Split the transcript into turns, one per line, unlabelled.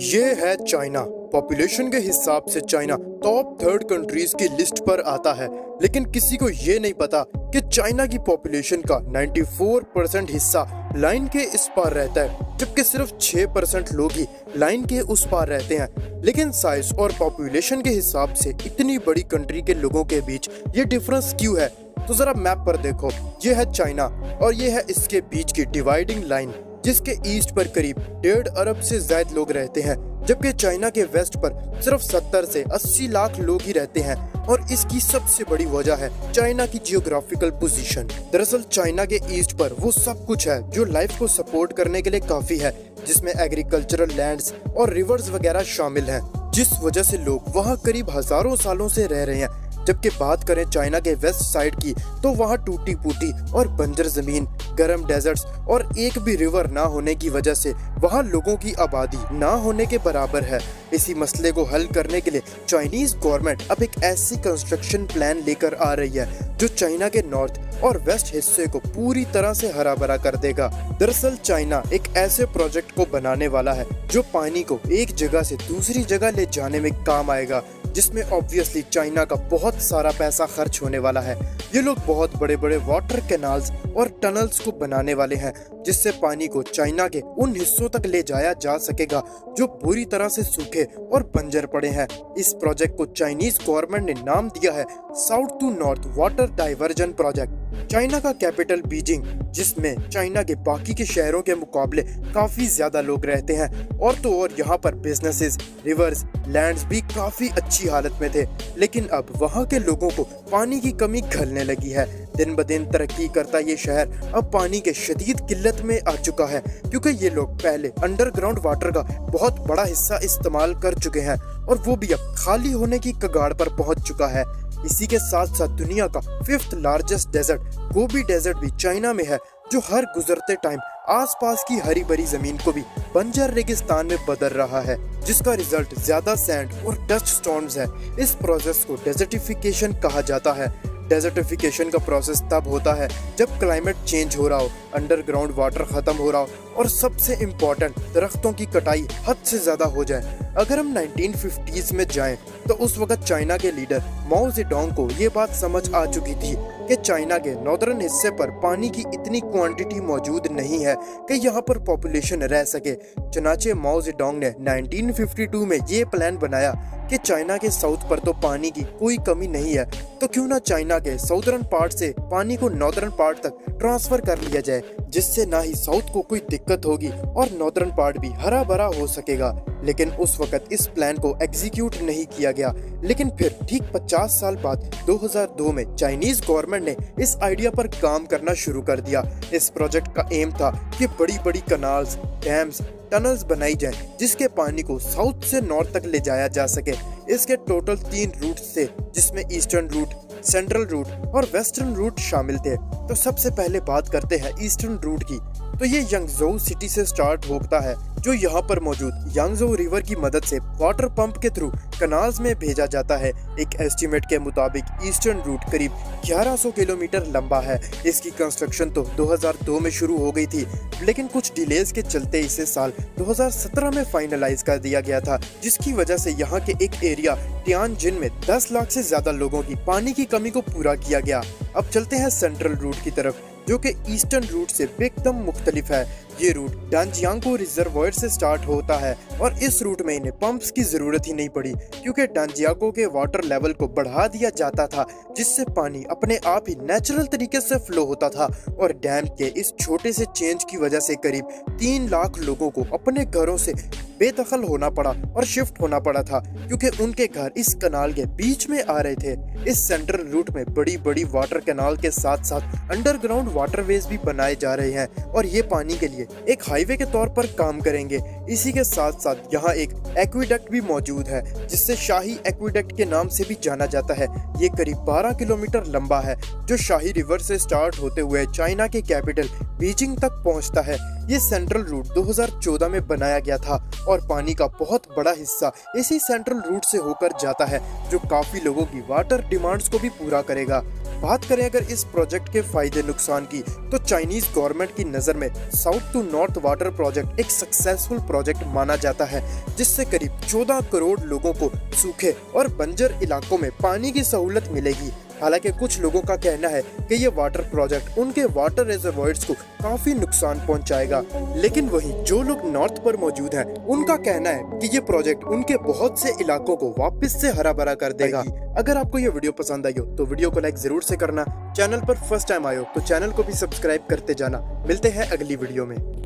ये है China. Population के हिसाब से चाइना टॉप थर्ड कंट्रीज की लिस्ट पर आता है, लेकिन किसी को ये नहीं पता कि चाइना की पॉपुलेशन का 94% हिस्सा लाइन के इस पार रहता है, जबकि सिर्फ 6% लोग ही लाइन के उस पार रहते हैं। लेकिन साइज और पॉपुलेशन के हिसाब से इतनी बड़ी कंट्री के लोगों के बीच ये डिफरेंस क्यों है? तो जरा मैप पर देखो, ये है चाइना और ये है इसके बीच की डिवाइडिंग लाइन, जिसके ईस्ट पर करीब 1.5 अरब से ज्यादा लोग रहते हैं, जबकि चाइना के वेस्ट पर सिर्फ 70 से 80 लाख लोग ही रहते हैं। और इसकी सबसे बड़ी वजह है चाइना की जियोग्राफिकल पोजीशन। दरअसल चाइना के ईस्ट पर वो सब कुछ है जो लाइफ को सपोर्ट करने के लिए काफी है, जिसमें एग्रीकल्चरल लैंड्स और रिवर्स वगैरह शामिल हैं, जिस वजह से लोग वहाँ करीब हजारों सालों से रह रहे हैं। जबकि बात करें चाइना के वेस्ट साइड की, तो वहाँ टूटी फूटी और बंजर जमीन, गर्म डेजर्ट्स और एक भी रिवर ना होने की वजह से वहाँ लोगों की आबादी ना होने के बराबर है। इसी मसले को हल करने के लिए चाइनीज गवर्नमेंट अब एक ऐसी कंस्ट्रक्शन प्लान लेकर आ रही है जो चाइना के नॉर्थ और वेस्ट हिस्से को पूरी तरह से हरा भरा कर देगा। दरअसल चाइना एक ऐसे प्रोजेक्ट को बनाने वाला है जो पानी को एक जगह से दूसरी जगह ले जाने में काम आएगा, जिसमें ऑब्वियसली चाइना का बहुत सारा पैसा खर्च होने वाला है। ये लोग बहुत बड़े बड़े वाटर कैनाल्स और टनल्स को बनाने वाले हैं, जिससे पानी को चाइना के उन हिस्सों तक ले जाया जा सकेगा जो पूरी तरह से सूखे और बंजर पड़े हैं। इस प्रोजेक्ट को चाइनीज गवर्नमेंट ने नाम दिया है south to north water diversion project. China का कैपिटल बीजिंग, जिसमें चाइना के बाकी के शहरों के मुकाबले काफी ज्यादा लोग रहते हैं, और तो और यहाँ पर बिजनेसेस, रिवर्स, लैंड्स भी काफी अच्छी हालत में थे। लेकिन अब वहाँ के लोगों को पानी की कमी खलने लगी है। दिन ब दिन तरक्की करता ये शहर अब पानी के शदीद किल्लत में आ चुका है, क्योंकि ये लोग पहले अंडरग्राउंड वाटर का बहुत बड़ा हिस्सा इस्तेमाल कर चुके हैं और वो भी अब खाली होने की कगार पर पहुंच चुका है। इसी के साथ साथ दुनिया का 5th largest desert Gobi desert भी चाइना में है, जो हर गुजरते टाइम आसपास की हरी भरी जमीन को भी बंजर रेगिस्तान में बदल रहा है, जिसका रिजल्ट ज्यादा सैंड और डस्ट स्टॉर्म्स है। इस प्रोसेस को डेजर्टिफिकेशन कहा जाता है। डेजर्टिफिकेशन का प्रोसेस तब होता है जब क्लाइमेट चेंज हो रहा हो, अंडरग्राउंड वाटर खत्म हो रहा हो और सबसे इम्पोर्टेंट दरख्तों की कटाई हद से ज्यादा हो जाए। अगर हम 1950s में जाएं, तो उस वक्त चाइना के लीडर माओ जेडोंग को ये बात समझ आ चुकी थी कि चाइना के नॉर्दर्न हिस्से पर पानी की इतनी क्वांटिटी मौजूद नहीं है कि यहाँ पर पॉपुलेशन रह सके। चनाचे माओ जेडोंग ने 1952 में ये प्लान बनाया कि चाइना के साउथ पर तो पानी की कोई कमी नहीं है, तो क्यों ना चाइना के साउदर्न पार्ट से पानी को नॉर्दर्न पार्ट तक ट्रांसफर कर लिया जाए, जिससे ना ही साउथ को कोई दिक्कत होगी और नॉर्दर्न पार्ट भी हरा भरा हो सकेगा। लेकिन उस वक्त इस प्लान को एग्जीक्यूट नहीं किया गया। लेकिन फिर ठीक 50 साल बाद 2002 में चाइनीज गवर्नमेंट ने इस आइडिया पर काम करना शुरू कर दिया। इस प्रोजेक्ट का एम था कि बड़ी बड़ी कनाल्स, डैम्स, टनल्स बनाई जाएं, जिसके पानी को साउथ से नॉर्थ तक ले जाया जा सके। इसके टोटल 3 रूट थे, जिसमें ईस्टर्न रूट, सेंट्रल रूट और वेस्टर्न रूट शामिल थे। तो सबसे पहले बात करते हैं ईस्टर्न रूट की। तो ये यांगजो सिटी से स्टार्ट होता है, जो यहाँ पर मौजूद यांगजो रिवर की मदद से वाटर पंप के थ्रू कनाल्स में भेजा जाता है। एक एस्टीमेट के मुताबिक ईस्टर्न रूट करीब 1100 किलोमीटर लंबा है। इसकी कंस्ट्रक्शन तो 2002 में शुरू हो गई थी, लेकिन कुछ डिलेज के चलते इसे साल 2017 में फाइनलाइज कर दिया गया था, जिसकी वजह से यहाँ के एक एरिया तियानजिन में 10 लाख से ज्यादा लोगों की पानी की कमी को पूरा किया गया। अब चलते हैं सेंट्रल रूट की तरफ, जो कि ईस्टर्न रूट से एकदम मुख्तलिफ है। ये रूट डांजियांगो रिजर्वॉयर से स्टार्ट होता है और इस रूट में इन्हें पंप्स की जरूरत ही नहीं पड़ी, क्योंकि डांजियांगो के वाटर लेवल को बढ़ा दिया जाता था, जिससे पानी अपने आप ही नेचुरल तरीके से फ्लो होता था। और डैम के इस छोटे से चेंज की वजह से करीब 3 लाख लोगों को अपने घरों से बेदखल होना पड़ा और शिफ्ट होना पड़ा था, क्योंकि उनके घर इस कनाल के बीच में आ रहे थे। इस सेंट्रल रूट में बड़ी बड़ी वाटर कैनाल के साथ साथ अंडरग्राउंड वाटरवेज भी बनाए जा रहे हैं, और ये पानी के लिए एक हाईवे के तौर पर काम करेंगे। इसी के साथ साथ यहाँ एक एक्विडक्ट भी मौजूद है, जिससे शाही एक्विडक्ट के नाम से भी जाना जाता है। ये करीब 12 किलोमीटर लंबा है, जो शाही रिवर से स्टार्ट होते हुए चाइना के कैपिटल बीजिंग तक पहुँचता है। ये सेंट्रल रूट 2014 में बनाया गया था और पानी का बहुत बड़ा हिस्सा इसी सेंट्रल रूट से होकर जाता है, जो काफी लोगों की वाटर डिमांड्स को भी पूरा करेगा। बात करें अगर इस प्रोजेक्ट के फायदे नुकसान की, तो चाइनीज गवर्नमेंट की नजर में south to north water project एक सक्सेसफुल प्रोजेक्ट माना जाता है, जिससे करीब 14 करोड़ लोगों को सूखे और बंजर इलाकों में पानी की सहूलत मिलेगी। हालांकि कुछ लोगों का कहना है कि ये वाटर प्रोजेक्ट उनके वाटर रिजर्वॉयर्स को काफी नुकसान पहुंचाएगा, लेकिन वहीं जो लोग नॉर्थ पर मौजूद हैं उनका कहना है कि ये प्रोजेक्ट उनके बहुत से इलाकों को वापस से हरा भरा कर देगा। अगर आपको ये वीडियो पसंद आई हो तो वीडियो को लाइक जरूर से करना, चैनल पर फर्स्ट टाइम आए हो तो चैनल को भी सब्सक्राइब करते जाना। मिलते हैं अगली वीडियो में।